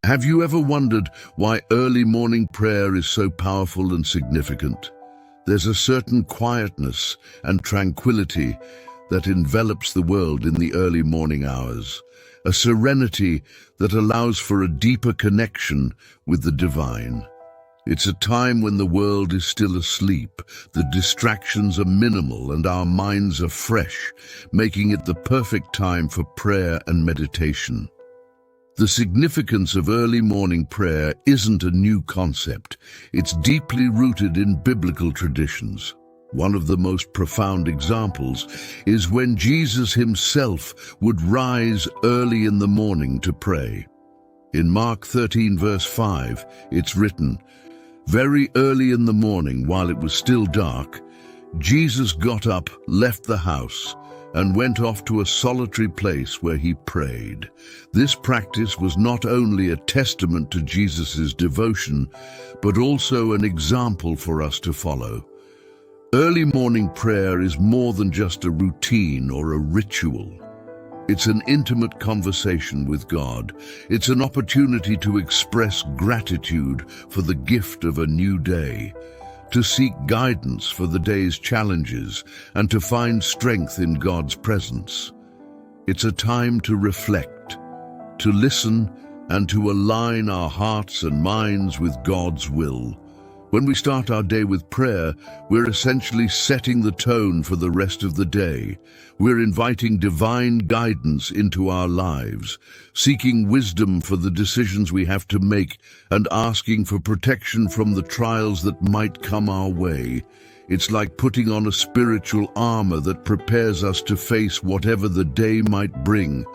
Have you ever wondered why early morning prayer is so powerful and significant? There's a certain quietness and tranquility that envelops the world in the early morning hours, a serenity that allows for a deeper connection with the divine. It's a time when the world is still asleep, the distractions are minimal and our minds are fresh, making it the perfect time for prayer and meditation. The significance of early morning prayer isn't a new concept. It's deeply rooted in biblical traditions. One of the most profound examples is when Jesus himself would rise early in the morning to pray. In Mark 13 verse 5, it's written, "Very early in the morning, while it was still dark, Jesus got up, left the house, and went off to a solitary place where he prayed." This practice was not only a testament to Jesus' devotion, but also an example for us to follow. Early morning prayer is more than just a routine or a ritual. It's an intimate conversation with God. It's an opportunity to express gratitude for the gift of a new day, to seek guidance for the day's challenges, and to find strength in God's presence. It's a time to reflect, to listen, and to align our hearts and minds with God's will. When we start our day with prayer, we're essentially setting the tone for the rest of the day. We're inviting divine guidance into our lives, seeking wisdom for the decisions we have to make, and asking for protection from the trials that might come our way. It's like putting on a spiritual armor that prepares us to face whatever the day might bring.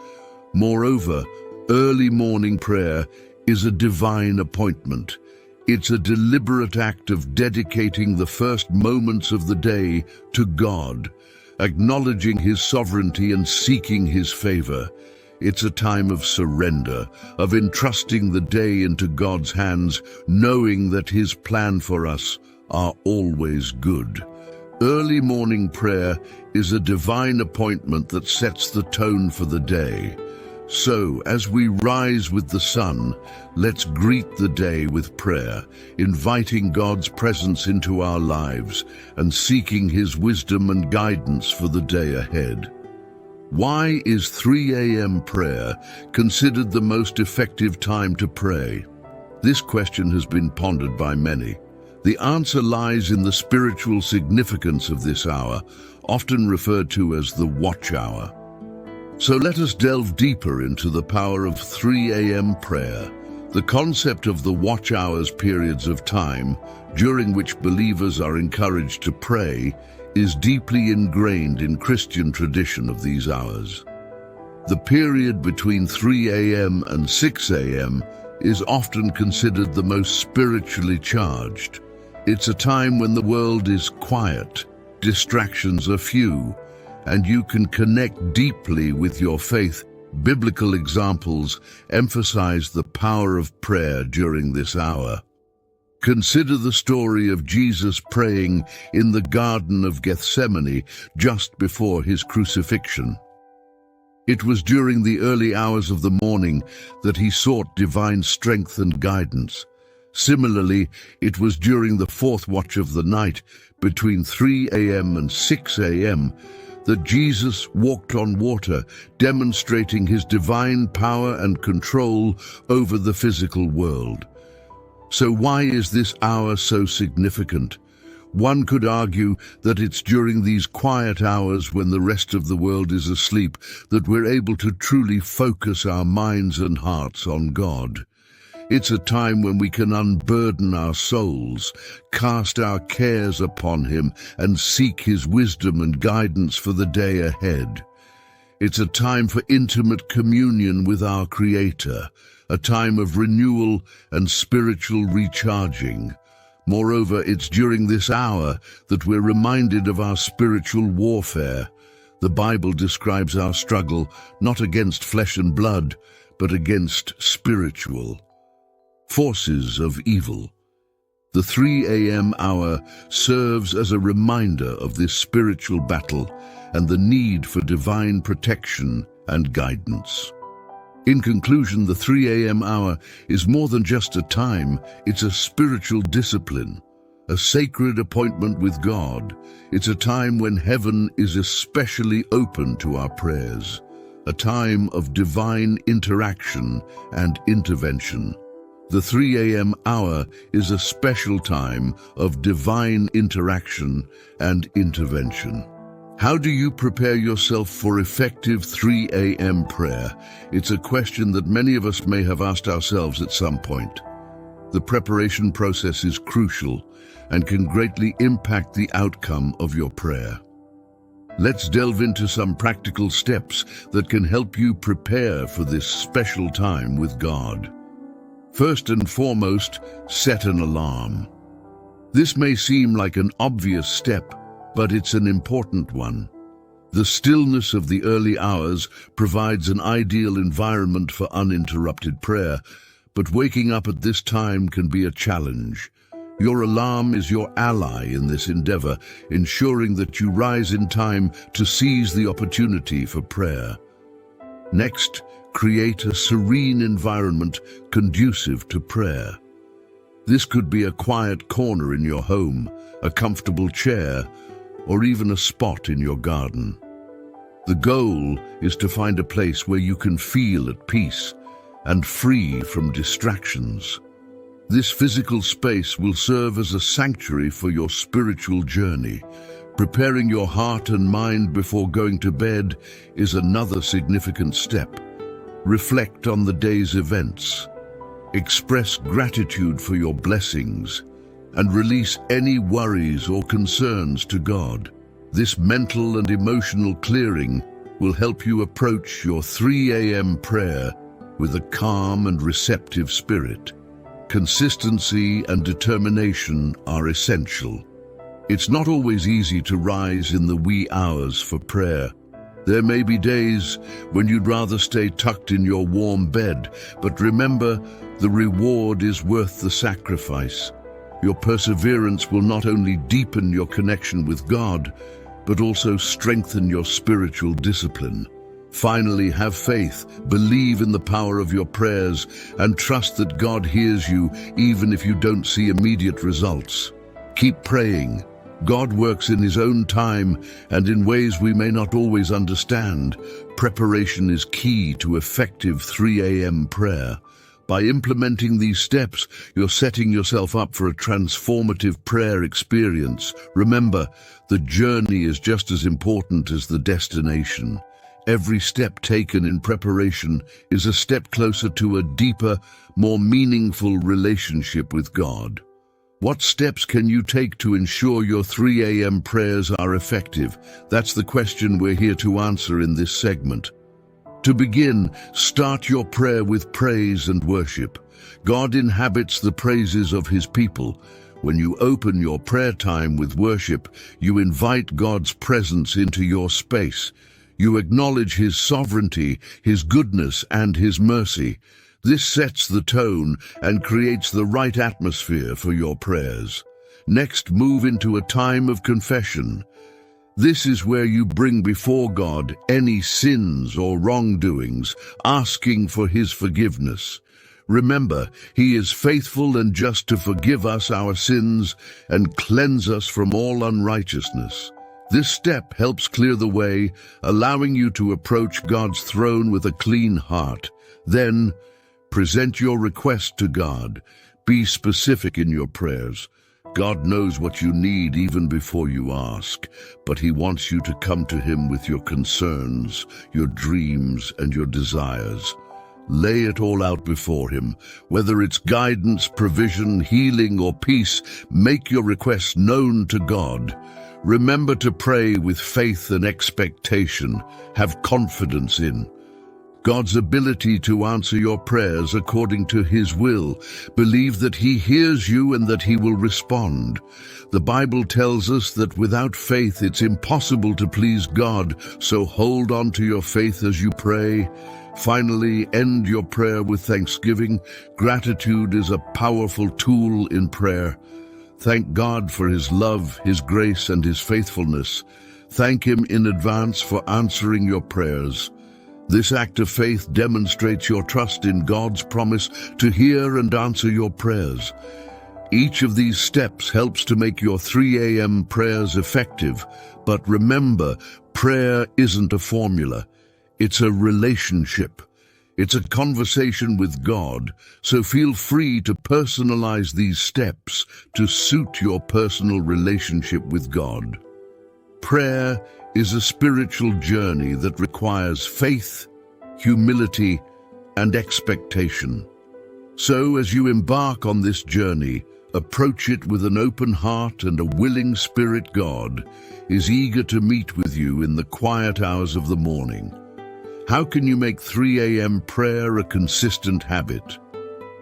Moreover, early morning prayer is a divine appointment. It's a deliberate act of dedicating the first moments of the day to God, acknowledging his sovereignty and seeking his favor. It's a time of surrender, of entrusting the day into God's hands, knowing that his plan for us are always good. Early morning prayer is a divine appointment that sets the tone for the day. So, as we rise with the sun, let's greet the day with prayer, inviting God's presence into our lives and seeking his wisdom and guidance for the day ahead. Why is 3 a.m. prayer considered the most effective time to pray? This question has been pondered by many. The answer lies in the spiritual significance of this hour, often referred to as the watch hour. So let us delve deeper into the power of 3 a.m. prayer. The concept of the watch hours, periods of time during which believers are encouraged to pray, is deeply ingrained in Christian tradition of these hours. The period between 3 a.m. and 6 a.m. is often considered the most spiritually charged. It's a time when the world is quiet, distractions are few, and you can connect deeply with your faith. Biblical examples emphasize the power of prayer during this hour. Consider the story of Jesus praying in the Garden of Gethsemane just before his crucifixion. It was during the early hours of the morning that he sought divine strength and guidance. Similarly, it was during the fourth watch of the night, between 3 a.m. and 6 a.m., that Jesus walked on water, demonstrating his divine power and control over the physical world. So why is this hour so significant? One could argue that it's during these quiet hours when the rest of the world is asleep that we're able to truly focus our minds and hearts on God. It's a time when we can unburden our souls, cast our cares upon him, and seek his wisdom and guidance for the day ahead. It's a time for intimate communion with our Creator, a time of renewal and spiritual recharging. Moreover, it's during this hour that we're reminded of our spiritual warfare. The Bible describes our struggle not against flesh and blood, but against spiritual forces of evil. The 3 a.m. hour serves as a reminder of this spiritual battle and the need for divine protection and guidance. In conclusion, the 3 a.m. hour is more than just a time, it's a spiritual discipline, a sacred appointment with God. It's a time when heaven is especially open to our prayers, a time of divine interaction and intervention. The 3 a.m. hour is a special time of divine interaction and intervention. How do you prepare yourself for effective 3 a.m. prayer? It's a question that many of us may have asked ourselves at some point. The preparation process is crucial and can greatly impact the outcome of your prayer. Let's delve into some practical steps that can help you prepare for this special time with God. First and foremost, set an alarm. This may seem like an obvious step, but it's an important one. The stillness of the early hours provides an ideal environment for uninterrupted prayer, but waking up at this time can be a challenge. Your alarm is your ally in this endeavor, ensuring that you rise in time to seize the opportunity for prayer. Next, create a serene environment conducive to prayer. This could be a quiet corner in your home, a comfortable chair, or even a spot in your garden. The goal is to find a place where you can feel at peace and free from distractions. This physical space will serve as a sanctuary for your spiritual journey. Preparing your heart and mind before going to bed is another significant step. Reflect on the day's events. Express gratitude for your blessings and release any worries or concerns to God. This mental and emotional clearing will help you approach your 3 a.m. prayer with a calm and receptive spirit. Consistency and determination are essential. It's not always easy to rise in the wee hours for prayer. There may be days when you'd rather stay tucked in your warm bed, but remember, the reward is worth the sacrifice. Your perseverance will not only deepen your connection with God, but also strengthen your spiritual discipline. Finally, have faith, believe in the power of your prayers, and trust that God hears you even if you don't see immediate results. Keep praying. God works in His own time and in ways we may not always understand. Preparation is key to effective 3 a.m. prayer. By implementing these steps, you're setting yourself up for a transformative prayer experience. Remember, the journey is just as important as the destination. Every step taken in preparation is a step closer to a deeper, more meaningful relationship with God. What steps can you take to ensure your 3 a.m. prayers are effective? That's the question we're here to answer in this segment. To begin, start your prayer with praise and worship. God inhabits the praises of His people. When you open your prayer time with worship, you invite God's presence into your space. You acknowledge His sovereignty, His goodness, and His mercy. This sets the tone and creates the right atmosphere for your prayers. Next, move into a time of confession. This is where you bring before God any sins or wrongdoings, asking for His forgiveness. Remember, He is faithful and just to forgive us our sins and cleanse us from all unrighteousness. This step helps clear the way, allowing you to approach God's throne with a clean heart. Then, present your request to God. Be specific in your prayers. God knows what you need even before you ask, but He wants you to come to Him with your concerns, your dreams, and your desires. Lay it all out before Him. Whether it's guidance, provision, healing, or peace, make your requests known to God. Remember to pray with faith and expectation. Have confidence in God's ability to answer your prayers according to His will. Believe that He hears you and that He will respond. The Bible tells us that without faith it's impossible to please God, so hold on to your faith as you pray. Finally, end your prayer with thanksgiving. Gratitude is a powerful tool in prayer. Thank God for His love, His grace, and His faithfulness. Thank Him in advance for answering your prayers. This act of faith demonstrates your trust in God's promise to hear and answer your prayers. Each of these steps helps to make your 3 a.m. prayers effective. But remember, prayer isn't a formula. It's a relationship. It's a conversation with God, so feel free to personalize these steps to suit your personal relationship with God. Prayer is a spiritual journey that requires faith, humility, and expectation. So, as you embark on this journey, approach it with an open heart and a willing spirit. God is eager to meet with you in the quiet hours of the morning. How can you make 3 a.m. prayer a consistent habit?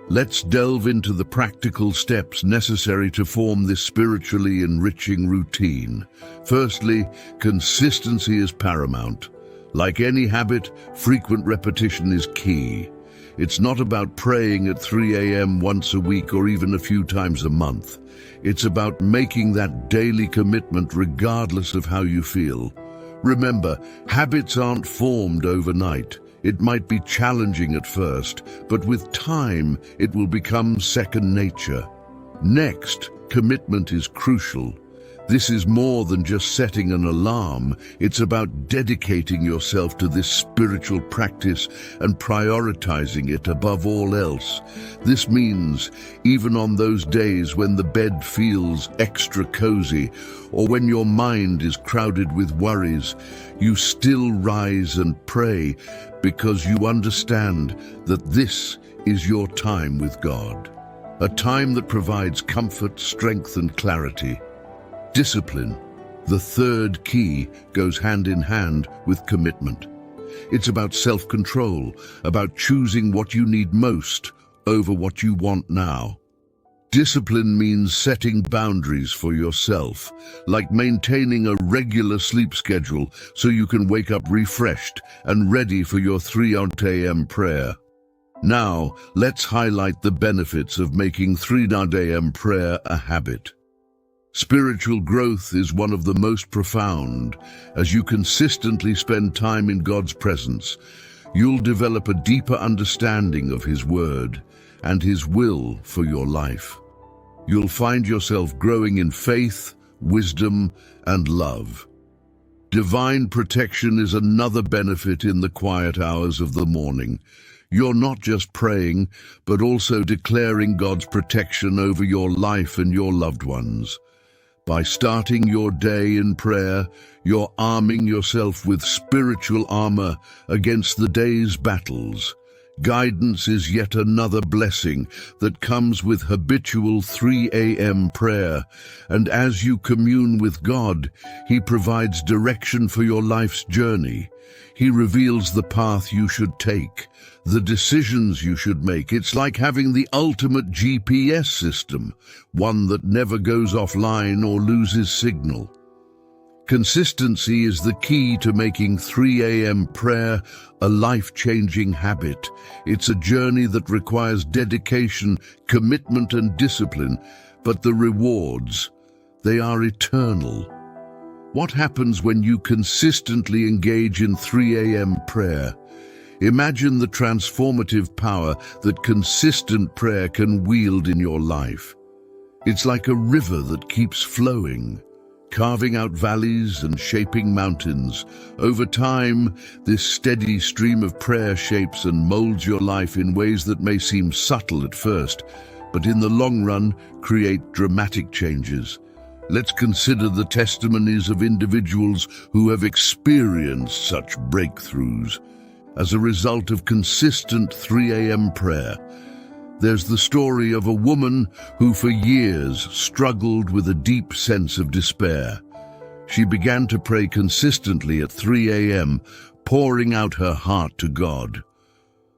Let's delve into the practical steps necessary to form this spiritually enriching routine. Firstly, consistency is paramount. Like any habit, frequent repetition is key. It's not about praying at 3 a.m. once a week or even a few times a month. It's about making that daily commitment regardless of how you feel. Remember, habits aren't formed overnight. It might be challenging at first, but with time, it will become second nature. Next, commitment is crucial. This is more than just setting an alarm. It's about dedicating yourself to this spiritual practice and prioritizing it above all else. This means, even on those days when the bed feels extra cozy or when your mind is crowded with worries, you still rise and pray because you understand that this is your time with God, a time that provides comfort, strength, and clarity. Discipline, the third key, goes hand in hand with commitment. It's about self-control, about choosing what you need most over what you want now. Discipline means setting boundaries for yourself, like maintaining a regular sleep schedule so you can wake up refreshed and ready for your 3 a.m. prayer. Now, let's highlight the benefits of making 3 a.m. prayer a habit. Spiritual growth is one of the most profound. As you consistently spend time in God's presence, you'll develop a deeper understanding of His Word and His will for your life. You'll find yourself growing in faith, wisdom, and love. Divine protection is another benefit in the quiet hours of the morning. You're not just praying, but also declaring God's protection over your life and your loved ones. By starting your day in prayer, you're arming yourself with spiritual armor against the day's battles. Guidance is yet another blessing that comes with habitual 3 a.m. prayer, and as you commune with God, He provides direction for your life's journey. He reveals the path you should take, the decisions you should make. It's like having the ultimate GPS system, one that never goes offline or loses signal. Consistency is the key to making 3 a.m. prayer a life-changing habit. It's a journey that requires dedication, commitment, and discipline, but the rewards, they are eternal. What happens when you consistently engage in 3 a.m. prayer? Imagine the transformative power that consistent prayer can wield in your life. It's like a river that keeps flowing, carving out valleys and shaping mountains. Over time, this steady stream of prayer shapes and molds your life in ways that may seem subtle at first, but in the long run create dramatic changes. Let's consider the testimonies of individuals who have experienced such breakthroughs as a result of consistent 3 a.m. prayer. There's the story of a woman who for years struggled with a deep sense of despair. She began to pray consistently at 3 a.m., pouring out her heart to God.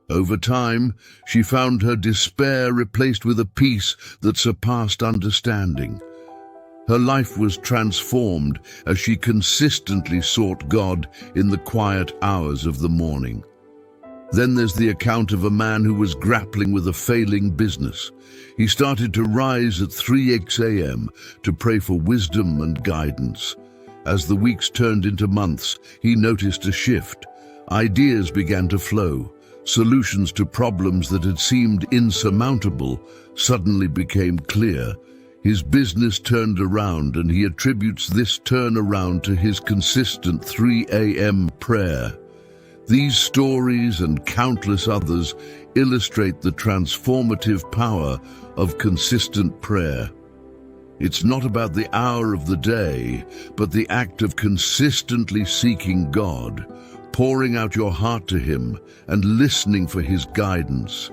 Over time, she found her despair replaced with a peace that surpassed understanding. Her life was transformed as she consistently sought God in the quiet hours of the morning. Then there's the account of a man who was grappling with a failing business. He started to rise at 3 a.m. to pray for wisdom and guidance. As the weeks turned into months, he noticed a shift. Ideas began to flow. Solutions to problems that had seemed insurmountable suddenly became clear. His business turned around, and he attributes this turnaround to his consistent 3 a.m. prayer. These stories and countless others illustrate the transformative power of consistent prayer. It's not about the hour of the day, but the act of consistently seeking God, pouring out your heart to Him, and listening for His guidance.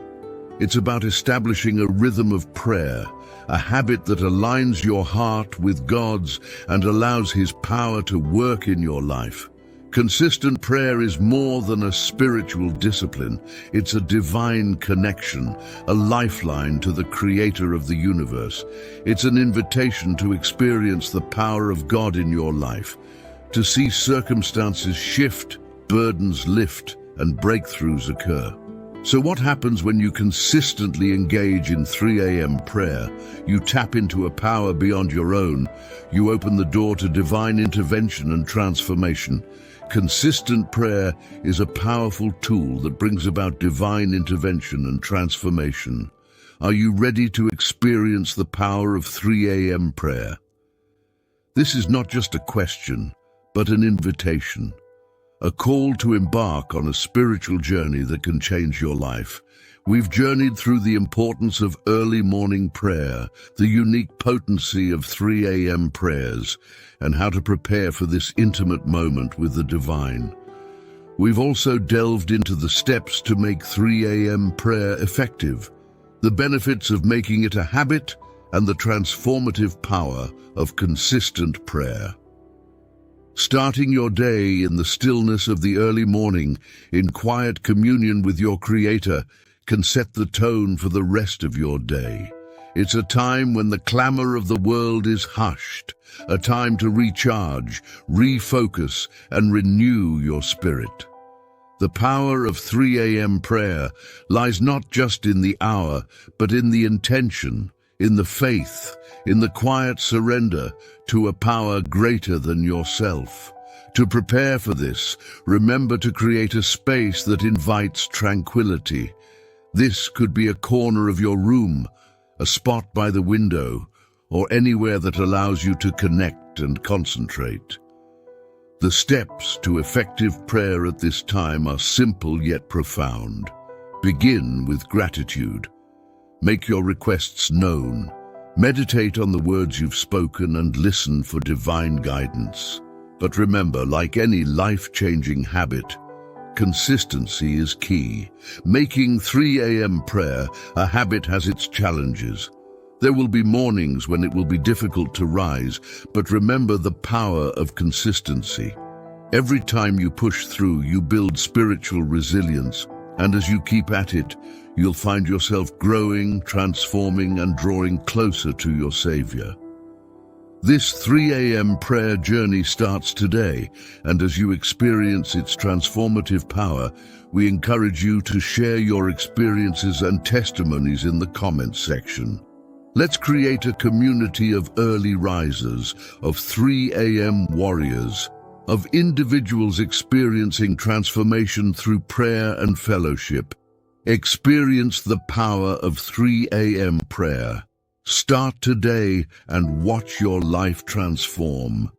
It's about establishing a rhythm of prayer, a habit that aligns your heart with God's and allows His power to work in your life. Consistent prayer is more than a spiritual discipline. It's a divine connection, a lifeline to the Creator of the universe. It's an invitation to experience the power of God in your life, to see circumstances shift, burdens lift, and breakthroughs occur. So what happens when you consistently engage in 3 a.m. prayer? You tap into a power beyond your own. You open the door to divine intervention and transformation. Consistent prayer is a powerful tool that brings about divine intervention and transformation. Are you ready to experience the power of 3 a.m. prayer? This is not just a question, but an invitation. A call to embark on a spiritual journey that can change your life. We've journeyed through the importance of early morning prayer, the unique potency of 3 a.m. prayers, and how to prepare for this intimate moment with the divine. We've also delved into the steps to make 3 a.m. prayer effective, the benefits of making it a habit, and the transformative power of consistent prayer. Starting your day in the stillness of the early morning, in quiet communion with your Creator, can set the tone for the rest of your day. It's a time when the clamor of the world is hushed, a time to recharge, refocus, and renew your spirit. The power of 3 a.m. prayer lies not just in the hour, but in the intention, in the faith, in the quiet surrender to a power greater than yourself. To prepare for this, remember to create a space that invites tranquility. This could be a corner of your room, a spot by the window, or anywhere that allows you to connect and concentrate. The steps to effective prayer at this time are simple yet profound. Begin with gratitude. Make your requests known. Meditate on the words you've spoken and listen for divine guidance. But remember, like any life-changing habit, consistency is key. Making 3 a.m. prayer a habit has its challenges. There will be mornings when it will be difficult to rise, but remember the power of consistency. Every time you push through, you build spiritual resilience, and as you keep at it, you'll find yourself growing, transforming, and drawing closer to your Savior. This 3 a.m. prayer journey starts today, and as you experience its transformative power, we encourage you to share your experiences and testimonies in the comments section. Let's create a community of early risers, of 3 a.m. warriors, of individuals experiencing transformation through prayer and fellowship. Experience the power of 3 a.m. prayer. Start today and watch your life transform.